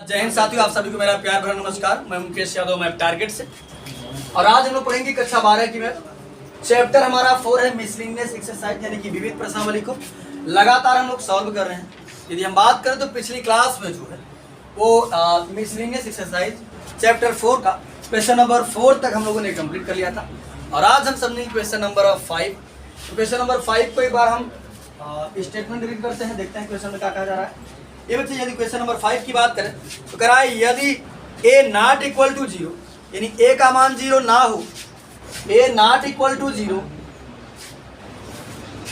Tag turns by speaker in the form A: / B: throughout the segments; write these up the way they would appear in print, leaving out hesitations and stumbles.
A: जय हिंद साथियों, आप सभी को मेरा प्यार भरा नमस्कार। मैं मुकेश यादव, मैं टारगेट से। और आज हम लोग पढ़ेंगे कक्षा 12 की में चैप्टर हमारा 4 है मिसलिनियस एक्सरसाइज, यानी कि विविध प्रश्नावली को लगातार हम लोग सॉल्व कर रहे हैं। यदि हम बात करें तो पिछली क्लास में जो है वो मिसलिनियस एक्सरसाइज चैप्टर 4 का क्वेश्चन नंबर 4 तक हम लोगों ने कंप्लीट कर लिया था। और आज हम समझेंगे क्वेश्चन नंबर 5। तो क्वेश्चन नंबर 5 को एक बार हम स्टेटमेंट रीड करते हैं, देखते हैं क्वेश्चन में क्या कहा जा रहा है। ये बच्चे यदि क्वेश्चन नंबर 5 की बात करें तो कह रहा है यदि a नॉट इक्वल टू 0, यानी a का मान 0 ना हो, a नॉट इक्वल टू 0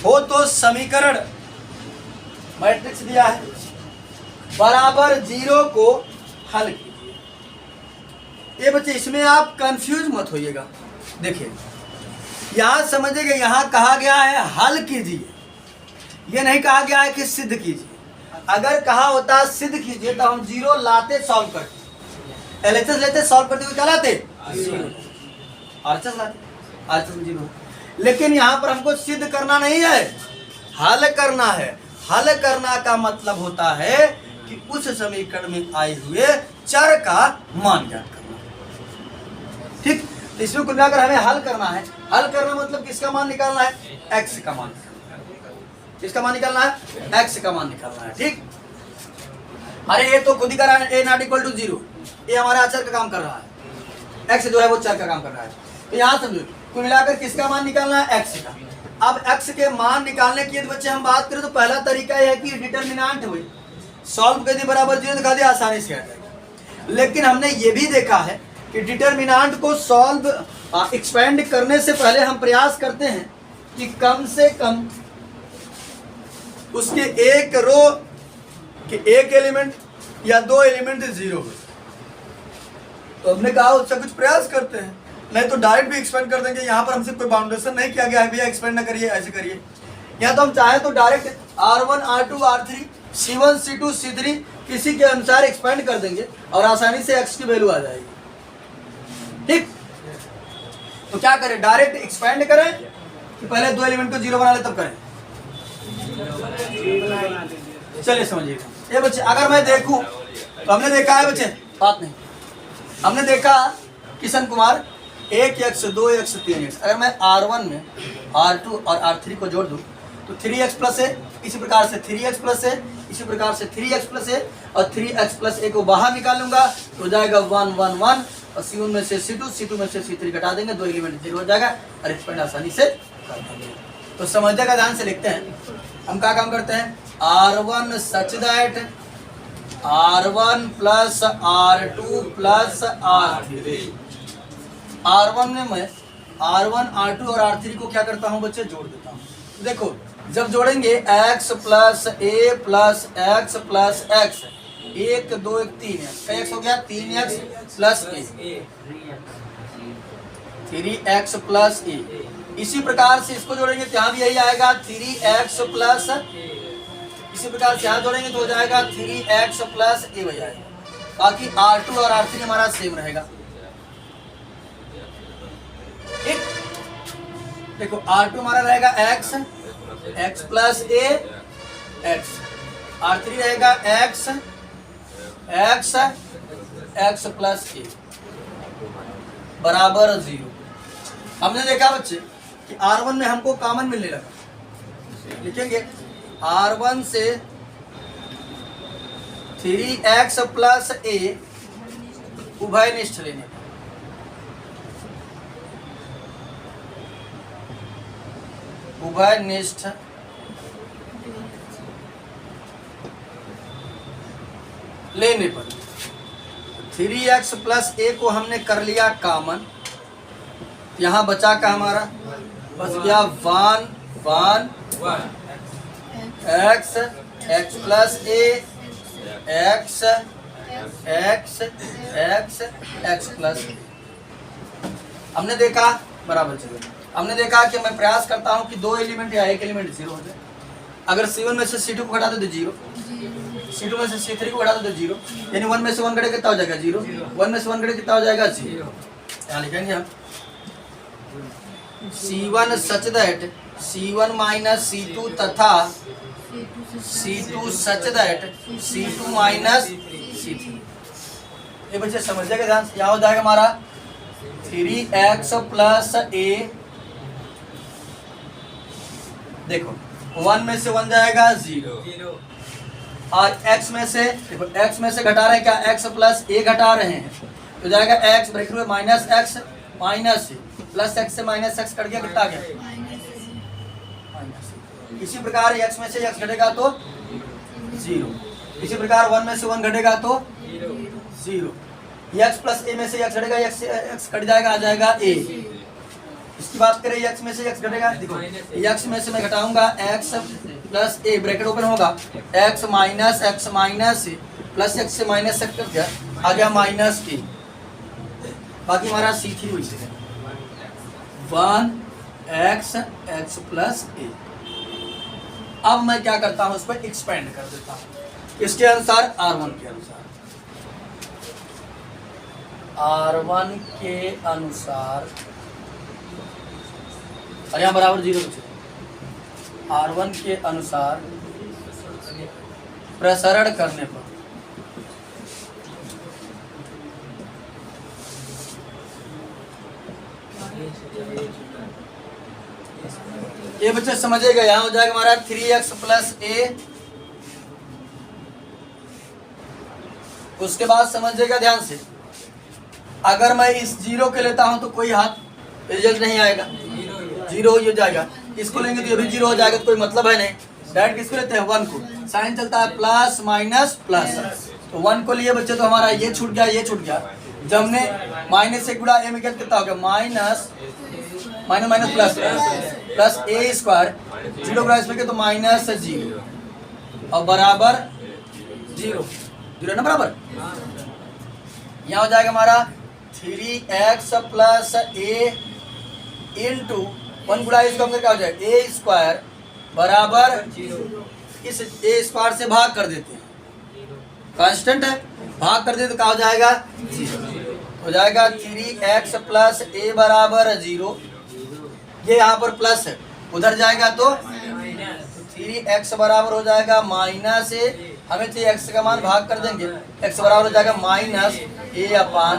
A: हो तो समीकरण मैट्रिक्स दिया है बराबर 0 को हल कीजिए। ये बच्चे इसमें आप कंफ्यूज मत होइएगा। देखिए यहां समझिएगा, यहां कहा गया है हल कीजिए, ये नहीं कहा गया है कि सिद्ध कीजिए। अगर कहा होता सिद्ध कीजिए तो हम 0 लाते सॉल्व करते, एलएचएस लेते सॉल्व करते हुए क्या लाते, आरएचएस लाते, आरएचएस में 0। लेकिन यहाँ पर हमको सिद्ध करना नहीं है, हल करना है। हल करना का मतलब होता है कि उस समीकरण में आए हुए चर का मान ज्ञात करना। ठीक, तो इसमें कुल मिलाकर हमें हल करना है। हल करना मतलब किसका मान निकालना है, एक्स का मान। किसका मान निकालना है, एक्स का मान निकालना है। ठीक, अरे ये तो खुद ही कर रहा है, ए नॉट इक्वल टू 0, ये हमारा अचर का काम कर रहा है, एक्स जो है वो चर का काम कर रहा है। तो यहाँ समझो कुल मिलाकर किसका मान निकालना है, एक्स का। अब एक्स के मान निकालने की बच्चे हम बात करें तो पहला तरीका यह है कि डिटर्मिनेंट हुई सॉल्व कर दी, बराबर 0 दिखा दिया, आसानी से आ जाएगा। लेकिन हमने ये भी देखा है कि डिटर्मिनेंट को सॉल्व एक्सपेंड करने से पहले हम प्रयास करते हैं कि कम से कम उसके एक रो के एक एलिमेंट या 2 एलिमेंट 0 हो। तो हमने कहा उससे कुछ प्रयास करते हैं, नहीं तो डायरेक्ट भी एक्सपेंड कर देंगे। यहाँ पर हमसे कोई बाउंडेशन नहीं किया गया है भैया एक्सपेंड ना करिए, ऐसे करिए। यहाँ तो हम चाहें तो direct R1 R2 R3 C1 C2 C3 किसी के अनुसार एक्सपेंड कर देंगे और आसानी से x की वैल्यू आ जाएगी। ठीक, तो क्या करें, डायरेक्ट एक्सपेंड करें कि पहले 2 एलिमेंट को 0 बना ले तब करें। चलिए समझिएगा। ये बच्चे अगर मैं देखूं तो हमने देखा है बच्चे, बात नहीं, हमने देखा Kishan Kumar 1x 2x 3x। अगर मैं R1 में R2 और R3 को जोड़ दूं तो 3x प्लस है, इसी प्रकार से 3x प्लस है, इसी प्रकार से 3x प्लस है, और 3x प्लस a को बाहर निकालूंगा तो हो जाएगा 1 1 1, और C1 में से C2 C2 में से C3 घटा देंगे, 2 एलिमेंट 0 हो जाएगा और एक्सपेंड आसानी से कर देंगे। तो समझिएगा, ध्यान से लिखते हैं। हम क्या काम करते हैं, R1 such that R1 plus R2 plus R3। R1 में मैं R1 R2 और R3 को क्या करता हूँ बच्चे, जोड़ देता हूँ। देखो जब जोड़ेंगे x plus a plus x plus x, 1 2 1 3 x हो गया, 3x plus a, 3x plus a। इसी प्रकार से इसको जोड़ेंगे तो यहाँ भी यही आएगा 3x प्लस, इसी प्रकार से यहाँ जोड़ेंगे तो हो जाएगा 3x प्लस a हो जाएगा। बाकी R2 और R3 हमारा सेम रहेगा। ठीक, देखो R2 हमारा रहेगा x plus a x, R3 रहेगा x प्लस a बराबर 0। हमने देखा बच्चे कि R1 में हमको कॉमन मिलने लगा, लिखेंगे R1 से 3x प्लस a उभयनिष्ठ लेने, उभयनिष्ठ लेने पर 3x प्लस a को हमने कर लिया कॉमन। यहाँ बचा का हमारा बच गया 1 1 x plus a x plus a। हमने देखा बराबर 0। हमने देखा कि मैं प्रयास करता हूं कि 2 एलिमेंट या 1 एलिमेंट 0 हो जाए। अगर C1 में से C2 को घटा दो तो 0, C2 में से C3 को घटा दो तो 0, यानी 1 में से 1 घटे कितना हो जाएगा 0, 1 में से 1 घटे कितना हो जाएगा 0। यहाँ लिखेंगे हम C1 such that C1 minus C2 तथा C2 such that C2 minus C3। ये बच्चे समझिएगा ध्यान से। यहाँ हो जाएगा हमारा 3x प्लस ए, देखो 1 में से 1 जाएगा 0, और x में से देखो x में से घटा रहे हैं क्या, x प्लस ए घटा रहे हैं तो जाएगा x ब्रैकेट में minus x minus plus x से माइनस x कट गया, कितना आ गया माइनस। इसी प्रकार x में से x घटेगा तो 0, इसी प्रकार 1 में से 1 घटेगा तो 0, x प्लस ए में से x घटेगा, x कट जाएगा, आ जाएगा a। इसकी बात करें x में से x घटेगा, देखो x में से मैं घटाऊंगा x प्लस ए, ब्रैकेट ओपन होगा, x माइनस प्लस x से माइनस x कट गया, आ गया माइनस ए। बाकी हमारा C3 हुई से 1x प्लस ए। अब मैं क्या करता हूं, उस पर एक्सपेंड कर देता हूं इसके अनुसार, R1 के अनुसार, R1 के अनुसार, और यहाँ बराबर 0 बचे, R1 के अनुसार प्रसरण करने पर ये बच्चे समझेगा। यहाँ हो जाएगा हमारा 3x प्लस ए, उसके बाद समझिएगा ध्यान से, अगर मैं इस 0 के लेता हूं तो कोई हाथ रिजल्ट नहीं आएगा, 0 हो जाएगा। इसको लेंगे तो ये भी 0 हो जाएगा, तो कोई मतलब है नहीं। डायरेक्ट किसको लेते हैं, 1 को, साइन चलता है प्लस माइनस प्लस, तो 1 को लिए बच्चे तो हमारा ये छूट गया, ये छूट गया। जब हमने माइनस से गुणा ए में कितना हो गया, माइनस माइनस प्लस प्लस ए स्क्वायर, 0 गुणा इसमें तो माइनस 0 और बराबर 0 ना बराबर। यहाँ हो जाएगा हमारा 3x प्लस ए इंटू 1 गुणा इसको हम क्या हो जाएगा, ए स्क्वायर बराबर 0। इस ए स्क्वायर से भाग कर देते हैं, कांस्टेंट है, भाग कर देते तो क्या हो जाएगा 0, हो जाएगा 3x प्लस ए बराबर 0। ये यहाँ पर प्लस है, उधर जाएगा तो 3x बराबर हो जाएगा माइनस ए, हमें तो x का मान भाग कर देंगे, x बराबर हो जाएगा माइनस ए अपान।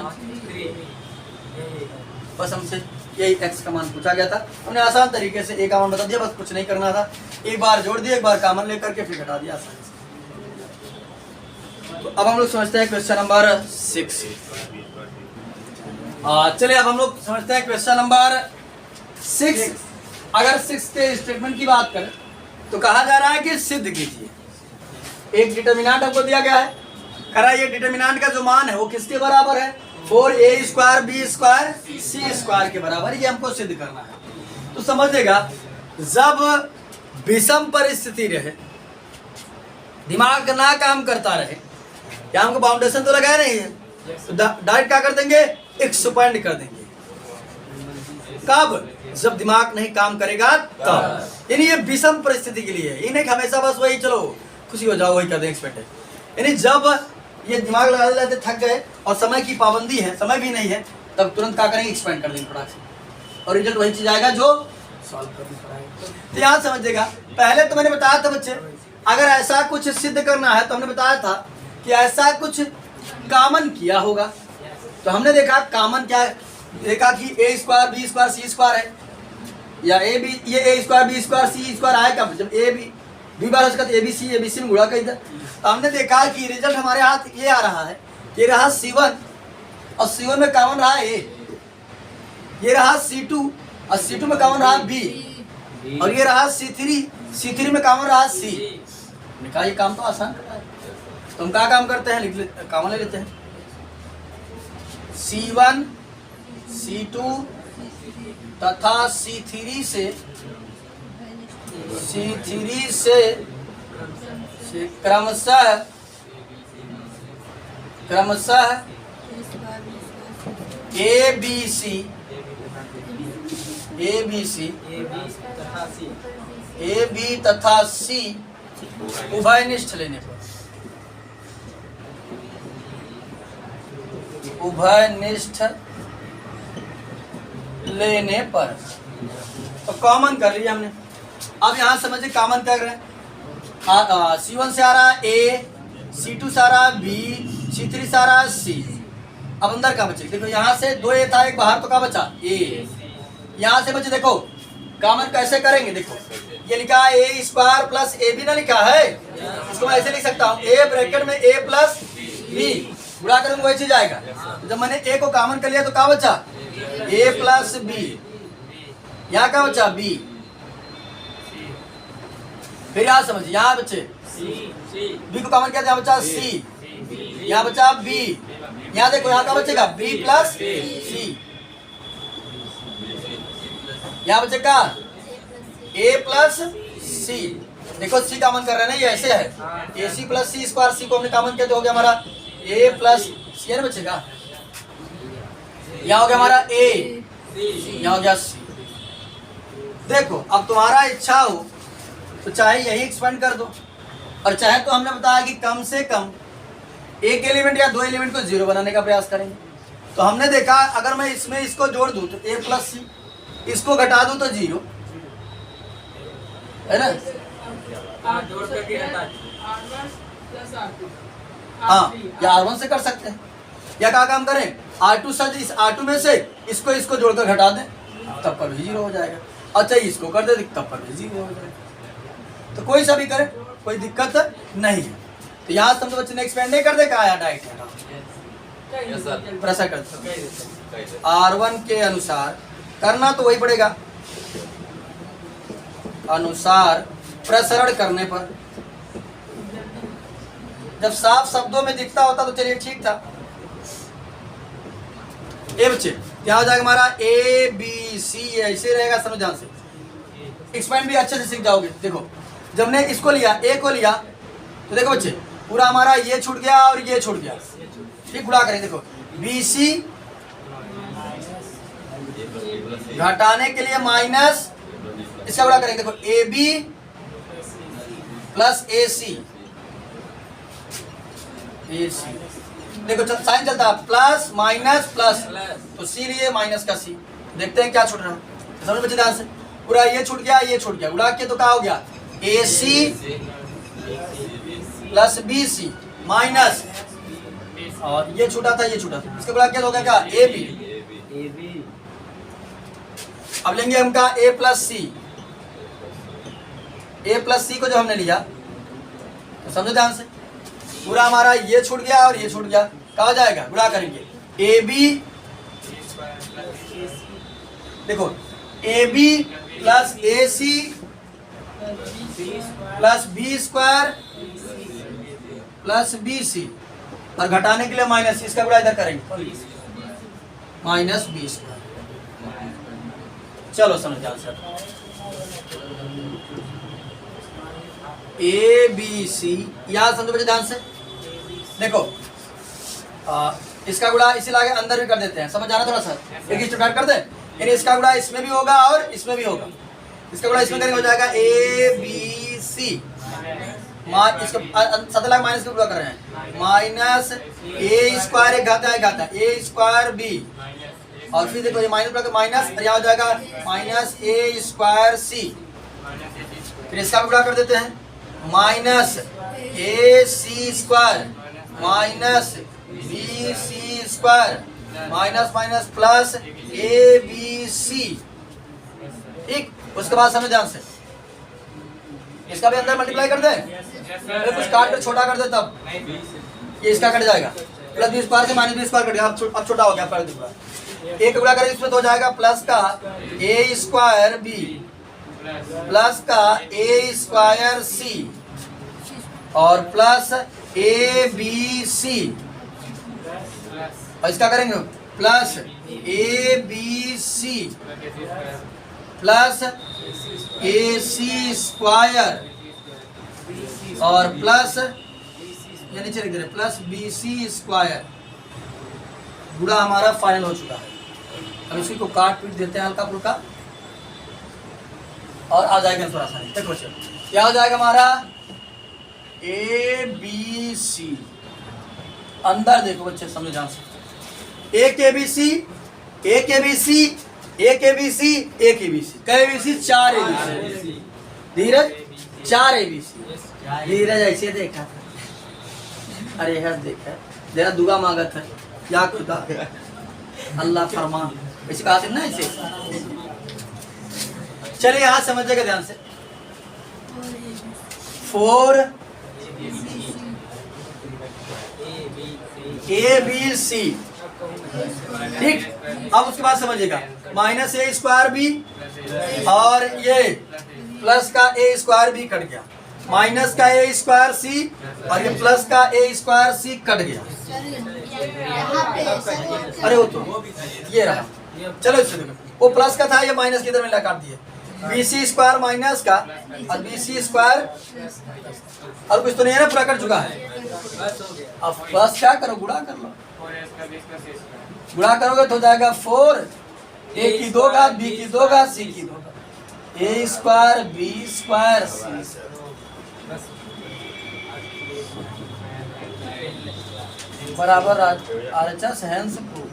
A: बस हमसे यही x का मान पूछा गया था, हमने आसान तरीके से ए का मान बता दिया, बस कुछ नहीं करना था, एक बार जोड़ दिया, एक बार कॉमन लेकर के फिर घटा दिया आसानी से। तो अब हम लोग समझते हैं क्वेश्चन नंबर 6। चलिए अब हम लोग समझते हैं क्वेश्चन नंबर 6। अगर 6 के स्टेटमेंट की बात करें तो कहा जा रहा है कि सिद्ध कीजिए। एक डिटर्मिनेंट हमको दिया गया है, करा ये डिटर्मिनेंट का जो मान है वो किसके बराबर है, 4a स्क्वायर बी स्क्वायर सी स्क्वायर के बराबर, ये हमको सिद्ध करना है। तो समझिएगा, जब विषम परिस्थिति रहे, दिमाग ना काम करता रहे, क्या हमको बाउंडेशन तो लगाया नहीं है, तो डायरेक्ट क्या कर देंगे, एक्सपेंड कर देंगे। कब, जब दिमाग नहीं काम करेगा तब। यानी ये विषम परिस्थिति के लिए है, ये नहीं हमेशा बस वही चलो खुशी हो जाओ वही कर दें एक्सपेक्ट है। यानी जब ये दिमाग लगाते लगाते थक गए और समय की पाबंदी है, समय भी नहीं है, तब तुरंत क्या करेंगे, एक्सपेंड कर देंगे फटाक से, और रिजल्ट वही चीज आएगा जो सॉल्व करनी पड़ेगा। तो यहाँ समझिएगा, पहले तो मैंने बताया था बच्चे, अगर ऐसा कुछ सिद्ध करना है तो हमने बताया था कि ऐसा कुछ कॉमन किया होगा। तो हमने देखा कॉमन क्या है, देखा कि ए स्क्वायर बी स्क्वायर सी स्क्वायर है, या ए बी, ये ए स्क्वायर बी स्क्वायर सी स्क्वायर आएगा जब ए बी बार उसका ए बी सी में गुणा कर दिया। तो हमने देखा कि रिजल्ट हमारे हाथ ये आ रहा है, ये रहा C1 और C1 में कॉमन रहा ए, ये रहा C2 और C2 में कॉमन रहा B, और ये रहा C3 में कॉमन रहा C। हमने कहा ये काम तो आसान कर रहा है, तो हम क्या काम करते हैं, कॉमन ले लेते हैं। C1 C2 तथा C3 से क्रमशः ए बी तथा सी उभयनिष्ठ लेने पर, उभयनिष्ठ लेने पर तो कॉमन कर लिया हमने। अब यहाँ समझिए कॉमन क्या कर रहे हैं, C1 से आ रहा A, C2 से आ रहा B, C3 से आ रहा C, अब अंदर का बचे, देखो यहाँ से 2a था, एक बाहर, तो क्या बचा a। यहाँ से बचे, देखो कॉमन कैसे करेंगे, देखो ये लिखा है a square plus A B ना लिखा है, इसको मैं ऐसे लिख सकता हूँ a ब्रैकेट में a प्लस b, बुरा करूंगा वही चीज आएगा। तो जब मैंने a को कॉमन कर लिया तो क्या बचा a प्लस b, यहाँ क्या बचा b, फिर यहाँ समझिए यहाँ बचे b को कॉमन किया तो यहाँ बचा c, यहाँ बचा b, यहाँ देखो यहाँ क्या बचेगा b प्लस c, यहाँ बचेगा a प्लस c, देखो c कॉमन कर रहे हैं ना, ये ऐसे है ac plus c square, c को हमने कॉमन किया तो हो गया हमारा a प्लस c है ना बचेगा, यहाँ हो गया हमारा a, यहाँ हो गया c। देखो अब तुम्हारा इच्छा हो तो चाहे यही एक्सपेंड कर दो, और चाहे तो हमने बताया कि कम से कम एक एलिमेंट या 2 एलिमेंट को जीरो बनाने का प्रयास करेंगे। तो हमने देखा अगर मैं इसमें इसको जोड़ दूं तो a प्लस सी, इसको घटा दूं तो 0 है ना, हाँ या R1 से कर सकते हैं, या क्या काम करें R2 सच इस R2 में से इसको जोड़कर घटा दें तब पर भी 0 हो जाएगा, अच्छा इसको कर दे तब पर भी 0 हो जाएगा। तो कोई सा भी करे कोई दिक्कत नहीं है। तो यहाँ समझो बच्चे ने एक्सपेंड नहीं कर दे, कहा आया डायरेक्ट प्रेशर करते R1 के अनुसार करना तो वही पड़ेगा, अनुसार प्रसरण करने पर। जब साफ शब्दों में दिखता होता तो चलिए ठीक था। ए बच्चे क्या हो जाएगा हमारा ए बी सी, ऐसे रहेगा, समझ ध्यान से एक्सपेंड भी अच्छे से सीख जाओगे। देखो जब ने इसको लिया ए को लिया तो देखो बच्चे पूरा हमारा ये छूट गया और ये छूट गया, ठीक गुणा करें, देखो बी सी घटाने के लिए माइनस इसका गुणा करेंगे, देखो ए बी प्लस ए सी, देखो साइन चलता है प्लस माइनस प्लस, तो सी लिए माइनस का सी, देखते हैं क्या छूट रहा है, समझ बच्चे ध्यान से, पूरा ये छूट गया ये छूट गया, गुणा किया तो क्या हो गया a C plus B c minus, और ये छूटा था ये छूटा था, इसके गुणा किया तो हो गया क्या ए बी। अब लेंगे हम का ए प्लस सी, ए प्लस सी को जो हमने लिया तो समझो ध्यान से, पूरा हमारा ये छूट गया और ये छूट गया, कहा जाएगा गुणा करेंगे ए बी, देखो A B plus A C plus B square plus B C, और घटाने के लिए माइनस, इसका गुणा इधर करेंगे माइनस बी स्क्वायर। चलो समझ ध्यान से, ए बी सी याद समझो बच्चे ध्यान से, देखो इसका गुणा इसी लाके अंदर भी कर देते हैं, समझ आना थोड़ा सा, एक स्टूडेंट कर दे, यानी इसका गुणा इसमें भी होगा और इसमें भी होगा, इसका गुणा इसमें करेंगे हो जाएगा ए बी सी, इसको 7 लाख माइनस का गुणा कर रहे हैं माइनस ए स्क्वायर, एक घाता है ए स्क्वायर बी, और फिर देखो ये माइनस माइनस, और यहाँ हो जाएगा माइनस ए स्क्वायर सी, फिर इसका गुणा कर देते हैं minus A C square minus B C square minus minus plus A B C, ठीक। उसके बाद समझ ध्यान से, इसका भी अंदर मल्टीप्लाई कर दे, कुछ काट कर छोटा कर दे, तब ये इसका कट जाएगा, प्लस बी स्क्वायर से माइनस बी स्क्वायर कट गया, अब छोटा हो गया, एक गुणा करें इसमें तो हो जाएगा प्लस का ए स्क्वायर बी प्लस का ए स्क्वायर सी और प्लस ए बी सी, और इसका करेंगे plus A B C plus A C square और प्लस ये नीचे लिख दे रहे प्लस बी सी स्क्वायर, गुणा हमारा फाइनल हो चुका है। अब इसी को काट पीट देते हैं हल्का फुल्का और आ जाएगा थोड़ा सा, देखो क्या हो जाएगा हमारा ए बी सी, अंदर देखो बच्चे समझो ध्यान से, एक ए बी सी एक ए बी सी एक ए बी सी एक ए बी सी, कै b c 4 a B c, Dheeraj 4 a B c, Dheeraj ऐसे देखा था, अरे यार देखा जरा दुआ मांगा था, या खुदा अल्लाह फरमान, ऐसे कहा था ना इसे। चलिए यहाँ समझिएगा ध्यान से। 4 ABC, ठीक। अब उसके बाद समझिएगा -a² b और ये प्लस का a² b कट गया, माइनस का a² c और ये प्लस का a² c कट गया। अरे वो तो ये रहा, चलो इससे देखो, वो प्लस का था, ये माइनस की तरफ मिला काट दिए। BC² माइनस का और BC², और कुछ तो नहीं है ना, पूरा कट चुका है। अब प्लस क्या करो, गुणा कर लो, गुणा करोगे तो हो जाएगा 4 a की 2 घात b की 2 घात c की 2 घात, a² b² c बराबर RHS हैंस प्रूफ।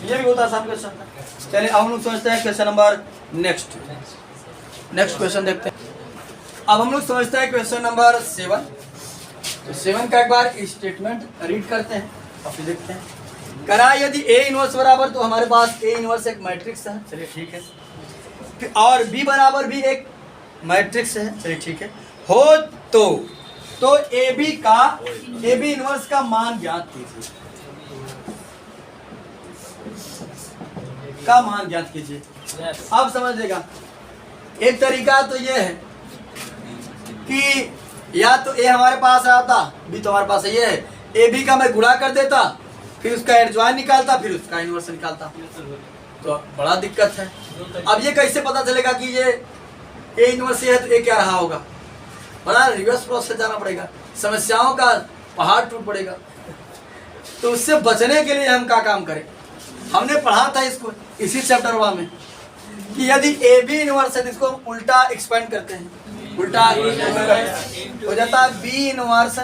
A: ये भी बहुत आसान क्वेश्चन था। चलिए अब हम लोग समझते हैं क्वेश्चन नंबर नेक्स्ट क्वेश्चन देखते हैं। अब हम लोग समझते हैं क्वेश्चन नंबर 7। तो 7 का एक बार स्टेटमेंट रीड करते हैं और फिर देखते हैं। करा यदि A इनवर्स बराबर, तो हमारे पास A इनवर्स एक मैट्रिक्स है, चलिए ठीक है, और B बराबर भी एक मैट्रिक्स है, चलिए ठीक है, हो तो AB इनवर्स का मान ज्ञात कीजिए, का मान ज्ञात कीजिए। अब समझिएगा, एक तरीका तो ये है कि या तो A हमारे पास आता, B तो हमारे पास है, ये है, AB का मैं गुणा कर देता, फिर उसका एडजॉइन निकालता, फिर उसका इनवर्स निकालता, तो बड़ा दिक्कत है। अब ये कैसे पता चलेगा कि ये A इनवर्स है, तो A क्या रहा होगा, बड़ा रिवर्स प्रोसेस जाना पड़ेगा, समस्याओं का पहाड़ टूट पड़ेगा। तो उससे बचने के लिए हम क्या काम करें, हमने पढ़ा था इसको इसी चैप्टर 1 में कि यदि AB इनवर्स है तो इसको हम उल्टा एक्सपेंड करते हैं, उल्टा हो जाता है B inverse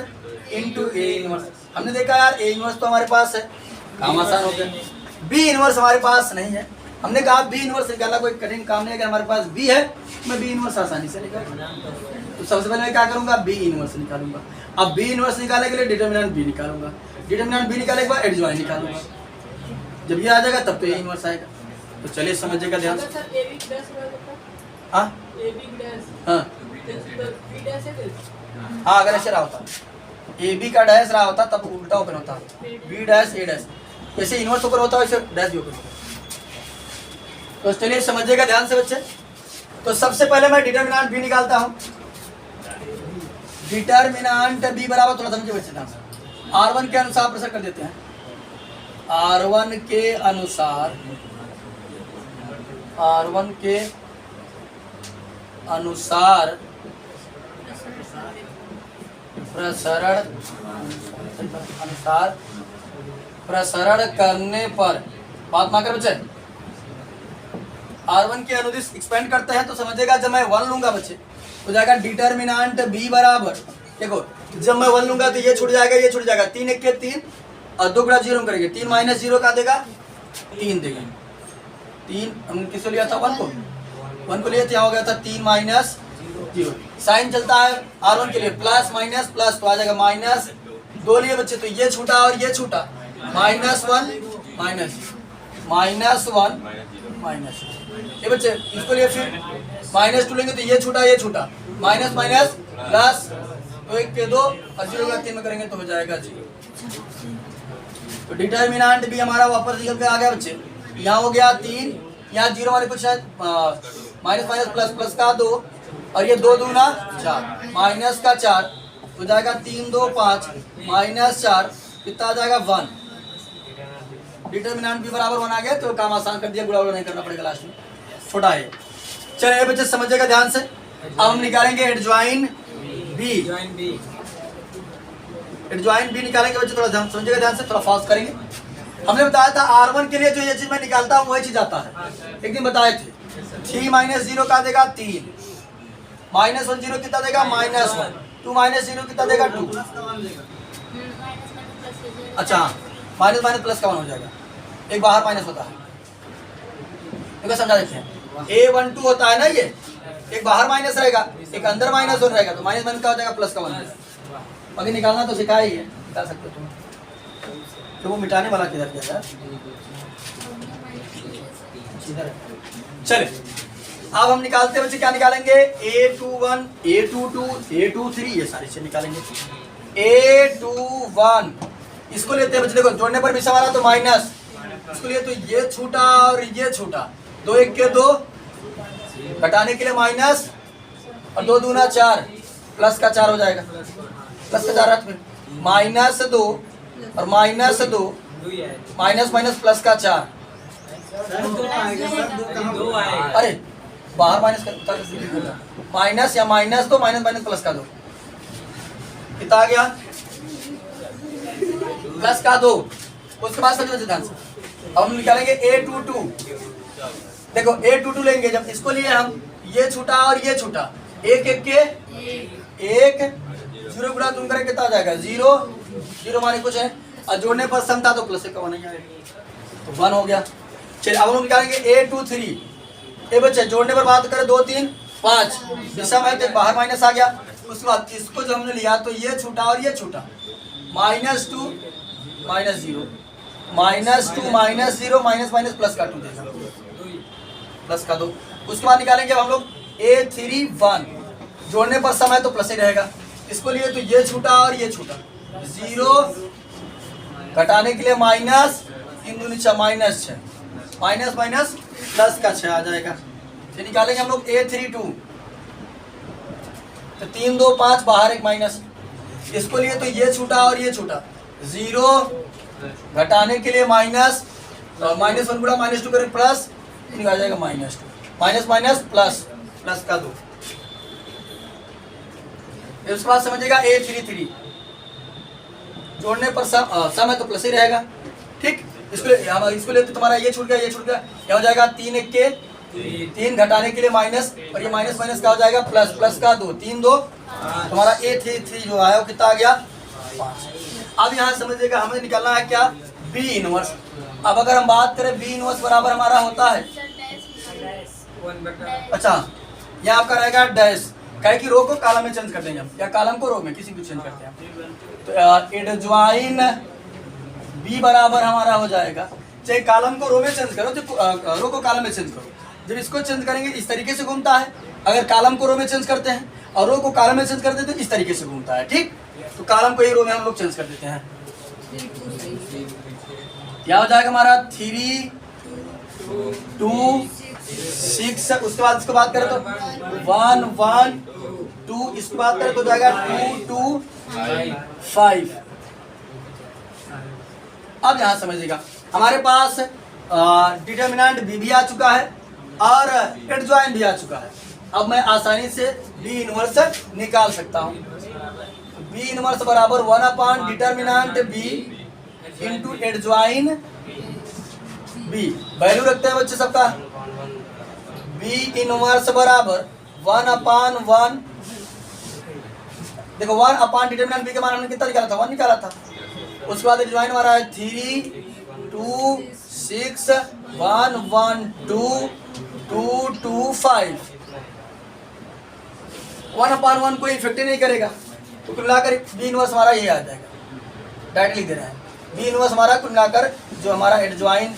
A: into A inverse. हमने देखा यार A इनवर्स तो हमारे पास है, काम आसान हो गया। B इनवर्स हमारे पास नहीं है, हमने कहा B इनवर्स निकालना कोई कठिन काम नहीं है, अगर हमारे पास B है मैं B इनवर्स आसानी से निकालूंगा। तो सबसे पहले मैं क्या करूंगा, B इनवर्स निकालूंगा। अब B इनवर्स निकालने के लिए डिटरमिनेंट B निकालूंगा, डिटरमिनेंट B निकालने के बाद एडजॉइन निकालूंगा, जब ये आ जाएगा तब तो A इनवर्स आएगा। तो चलिए समझिएगा ध्यान से। हाँ हाँ, अगर ऐसे रहा होता, AB का डैश रहा होता तब उल्टा ओपन होता, B डैश A डैश, जैसे इनवर्स ओपन होता है वैसे डैश भी ओपन होता। तो चलिए समझिएगा ध्यान से बच्चे। तो सबसे पहले मैं डिटरमिनेंट B निकालता हूँ। डिटरमिनेंट B बराबर, थोड़ा समझिए बच्चे ध्यान से, R1 के अनुसार प्रेशर कर देते हैं, R1 के अनुसार प्रसरण करने पर, बात ना कर बच्चे, R1 के अनुदिश एक्सपेंड करते हैं तो समझेगा, जब मैं 1 लूंगा बच्चे तो जाएगा डिटरमिनेंट B बराबर, देखो जब मैं 1 लूंगा तो ये छूट जाएगा, ये छूट जाएगा, 3 1 के 3 और 2 गुणा 0 करेंगे, 3 माइनस 0 का देगा 3 देगा, 3 हम किसको लिया था, 1 को लिया था, हो गया था 3 माइनस 0। साइन चलता है R1 के लिए प्लस माइनस प्लस, तो आ जाएगा माइनस 2 लिए बच्चे, तो ये छूटा और ये छूटा, -1 -1 माइनस, ये बच्चे इसको लिए फिर -2 लेंगे तो ये छूटा, माइनस माइनस प्लस, तो 1 के 2 और 0 का 3 में करेंगे तो हो जाएगा 0। तो डिटरमिनेंट भी हमारा वापस निकल के आ गया बच्चे, यहाँ हो गया 3, यहाँ 0 हमारे कुछ माइनस माइनस प्लस, प्लस का 2 और ये 2 दूना 4, माइनस का 4 हो जाएगा, 3 2 5 -4 कितना आ जाएगा 1। डिटरमिनेंट भी बराबर 1 आ गया, तो काम आसान कर दिया, गुणा नहीं करना पड़ेगा लास्ट में, छोटा है। चलिए बच्चे समझिएगा ध्यान से। अब हम निकालेंगे एडजॉइन B, एडजॉइन B निकालेंगे बच्चे, थोड़ा समझिएगा ध्यान से, थोड़ा फास्ट करेंगे। हमने बताया था R1 के लिए जो ये चीज मैं निकालता हूँ वही चीज आता है, एक दिन बताए थे। 3 माइनस 0 का देगा 3, -1 0 कितना देगा -1, 2 माइनस 0 कितना देगा 2, अच्छा माइनस माइनस प्लस का 1 हो जाएगा, एक बाहर माइनस होता है, देखो समझा देते हैं, A12 होता है ना, ये एक बाहर माइनस रहेगा, एक अंदर -1 रहेगा, तो माइनस माइनस का हो जाएगा प्लस का 1। बाकी निकालना तो सिखाया ही है, निकाल सकते हो तुम। तो वो मिटाने वाला किधर गया यार? चले अब हम निकालते हैं बच्चे, क्या निकालेंगे? A21, A22, A23, ये सारी चीज निकालेंगे। A21 इसको लेते हैं बच्चे, देखो जोड़ने पर भी सवाल तो माइनस, इसको लिए तो ये छूटा और ये छूटा, 2 1 के 2, घटाने के लिए माइनस और 2 दूना 4, प्लस का 4 हो जाएगा, प्लस का 4 में -2 और -2, माइनस माइनस प्लस का 4। अरे बाहर माइनस का माइनस या -2 माइनस माइनस प्लस का 2, कितना आ गया? प्लस का 2। उसके बाद समझो ध्यान से, अब हम निकालेंगे A22। देखो A22 लेंगे, जब इसको लिए हम, ये छूटा और ये छूटा, 1 1 के 1, 0 गुणा तुम करें कितना आ जाएगा? 0 0 माने कुछ है, और जोड़ने पर सम था तो प्लस से कम नहीं आएगा, तो 1 हो गया। चलिए अब हम निकालेंगे A23। ये बच्चे जोड़ने पर बात करें 2 3 5, दिशा में तो बाहर माइनस आ गया। उसके बाद इसको जब हमने लिया तो ये छूटा और ये छूटा, -2 -0, -2 -0 माइनस माइनस प्लस का 2 देगा, प्लस का 2। उसके बाद निकालेंगे अब हम लोग A31, जोड़ने पर समय तो प्लस ही रहेगा, इसको लिए तो ये छूटा और ये छूटा, 0, घटाने के लिए माइनस, 3 दूनी 6 -6, माइनस माइनस प्लस का 6 आ जाएगा। फिर निकालेंगे हम लोग A32, तो 3 2 5, बाहर एक माइनस, इसको लिए तो ये छूटा और ये छूटा, 0, घटाने के लिए माइनस, -1 गुणा -2 करें प्लस, आ जाएगा -2, माइनस माइनस प्लस, प्लस का 2। उसके बाद समझिएगा A33, जोड़ने पर सम है तो प्लस ही रहेगा, ठीक। इसको ले तो तुम्हारा ये छूट गया, ये छूट गया, क्या हो जाएगा? 3 1 के 3, घटाने के लिए माइनस, और ये माइनस माइनस क्या हो जाएगा? प्लस, प्लस का 2, 3 2, तुम्हारा A33 जो है वो कितना आ गया? 5। अब यहाँ समझिएगा हमें निकालना है क्या? B inverse. अब अगर हम बात करें B इनवर्स बराबर हमारा होता है, अच्छा यहाँ आपका रहेगा डैश, कहे कि रो को कॉलम में चेंज कर देंगे हम, या कॉलम को रो में, किसी को चेंज करते हैं, तो एडज्वाइन B बराबर हमारा हो जाएगा, चाहे कॉलम को रो में चेंज करो, तो रो को कॉलम में चेंज करो। जब इसको चेंज करेंगे इस तरीके से घूमता है, अगर कॉलम को रो में चेंज करते हैं और रो को कॉलम में चेंज करते हैं तो इस तरीके से घूमता है, ठीक। तो कॉलम को ही रो में हम लोग चेंज कर देते हैं, क्या हो जाएगा हमारा? 3 2 6। उसके बाद इसको बात करें तो 1 1 2, इसकी बात करें तो जाएगा 2 2 5। अब यहां समझिएगा हमारे पास डिटर्मिनेंट B भी आ चुका है और एडज्वाइन भी आ चुका है। अब मैं आसानी से B इनवर्स निकाल सकता हूं। B इनवर्स बराबर 1 determinant B into adjoint B। Value रखते हैं बच्चे सबका, B इनवर्स बराबर 1/1। देखो 1 डिटर्मिनेंट B के मान हमने कितना निकाला था? 1 निकाला था। उसके बाद एडज्वाइन हमारा है 3 2 6 1 1 2 2 2 5। 1/1 कोई इफेक्ट ही नहीं करेगा, तो कुल मिलाकर B इनवर्स हमारा ये आ जाएगा। डायरेक्ट लिख दे रहे हैं, B इनवर्स हमारा कुल मिलाकर जो हमारा एडज्वाइन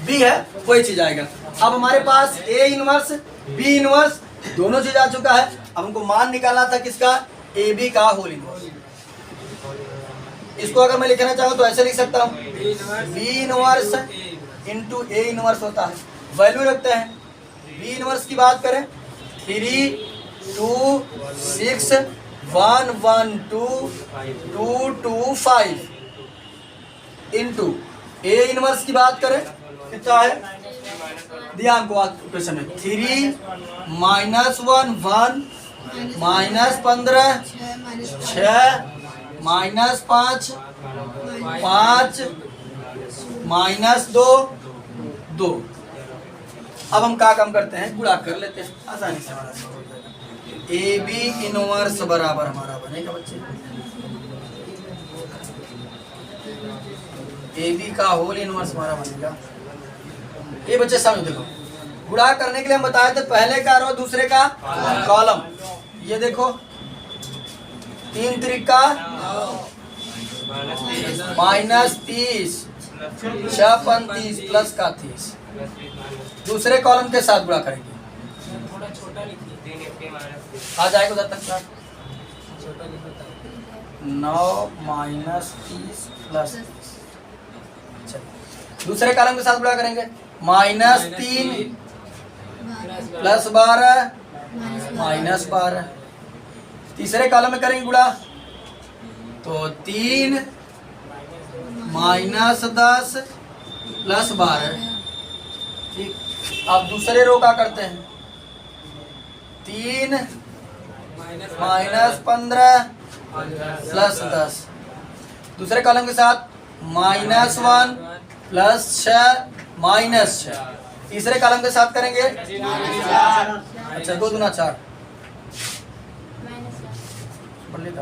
A: B है वही चीज आएगा। अब हमारे पास A इनवर्स B इनवर्स दोनों चीज आ चुका है। अब हमको मान निकालना था किसका? AB का होल इनवर्स। इसको अगर मैं लिखना चाहूँ तो ऐसे लिख सकता हूँ, B inverse into A inverse होता है। वैल्यू रखते हैं, B इनवर्स की बात करें 3 2 6 1 1 2 2 2 5 इंटू A इनवर्स की बात करें कितना है? ध्यान को क्वेश्चन में 3 -1 1 -15 6 -5 5 -2 2। अब हम क्या काम करते हैं? गुणा कर लेते हैं आसानी से। AB इनवर्स बराबर हमारा बनेगा बच्चे AB का होल इनवर्स हमारा बनेगा। ये बच्चे समझ देखो, गुणा करने के लिए हम बताए थे पहले का रो दूसरे का कॉलम। ये देखो 3 3 का माइनस 30, 6 पन 30 प्लस का 30। दूसरे कॉलम के साथ गुणा करेंगे, आ जाएगा उधर तक सर। 9 minus 30 plus. दूसरे कॉलम के साथ गुणा करेंगे, माइनस 3 प्लस 12 माइनस 12। तीसरे कॉलम में करेंगे गुणा, तो 3 माइनस 10 प्लस 12। ठीक, अब दूसरे रो का करते हैं, 3 माइनस 15 प्लस 10। दूसरे कॉलम के साथ माइनस 1 प्लस 6 माइनस 6। तीसरे कॉलम के साथ करेंगे, अच्छा 2 दूना 4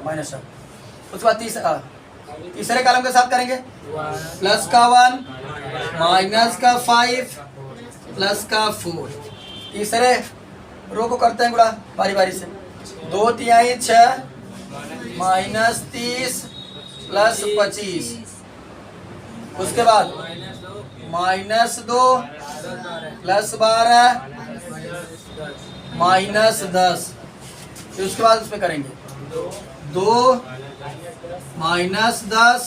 A: माइनस 4। उसके बाद तीसरे कॉलम के साथ करेंगे, प्लस का 1 माइनस का 5 प्लस का 4। तीसरे रो को करते हैं गुणा बारी बारी से, 2 तिहाई 6 माइनस 30 प्लस 25। उसके बाद माइनस 2 प्लस 12 माइनस 10। फिर उसके बाद उसमें करेंगे 2 माइनस 10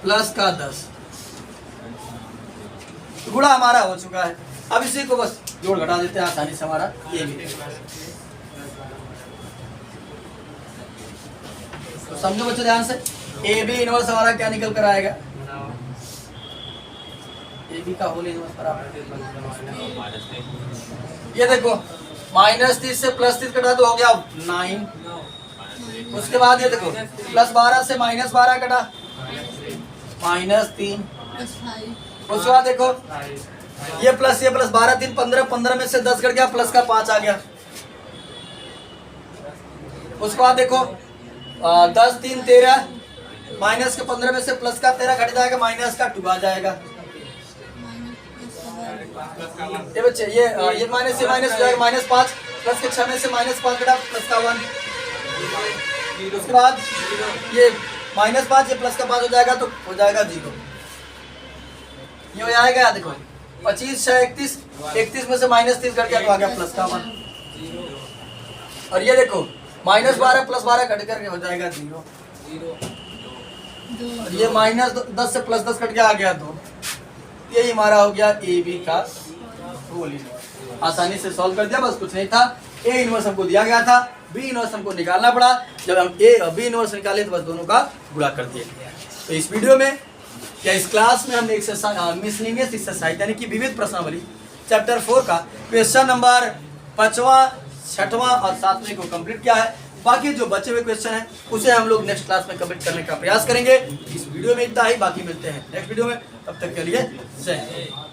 A: प्लस का 10। गुणा हमारा हो चुका है। अब इसी को बस जोड़ घटा देते हैं आसानी से, हमारा ये भी। तो समझो बच्चों ध्यान से, ए बी इनवर्स हमारा क्या निकल कर आएगा, ए बी का होल इनवर्स बराबर, ये देखो माइनस 30 से प्लस 30 कटा तो हो गया 9। उसके बाद ये देखो प्लस 12 से माइनस 12 कटा माइनस 3। उसके बाद देखो ये प्लस 12 3 15, 15 में से 10 कट गया, प्लस का 5 आ गया। उसके बाद देखो 10 3 13, माइनस के 15 में से प्लस का 13 कट जाएगा, माइनस का 2 आ जाएगा। ये बच्चे ये माइनस से माइनस हो जाएगा, माइनस 5 प्लस के 6 में से माइनस 5 कटा, प्लस का 1। उसके बाद ये माइनस 5 ये प्लस का 5 हो जाएगा, तो हो जाएगा 0। ये हो जाएगा, देखो 25 6 31, 31 में से माइनस 30 कट गया तो आ गया प्लस का 1। और ये देखो माइनस 12 प्लस 12 कट करके हो जाएगा 0। और ये माइनस 10 से प्लस 10 कट के आ गया 2। यही हमारा हो गया ए बी का होल इनवर्स। आसानी से सॉल्व कर दिया, बस कुछ नहीं था। ए इनवर्स हमको दिया गया था, बी इनवर्स हमको निकालना पड़ा। जब हम ए और बी इनवर्स निकाले तो बस दोनों का गुणा कर दिया। तो इस वीडियो में या इस क्लास में हमने मिसलिनियस एक्सरसाइज यानी कि विविध प्रश्नावली चैप्टर 4 का क्वेश्चन नंबर 5वां 6वां और 7वें को कंप्लीट किया है। बाकी जो बचे हुए क्वेश्चन हैं उसे हम लोग नेक्स्ट क्लास में कंप्लीट करने का प्रयास करेंगे। इस वीडियो में इतना ही, बाकी मिलते हैं नेक्स्ट वीडियो में। तब तक के लिए जय हिंद।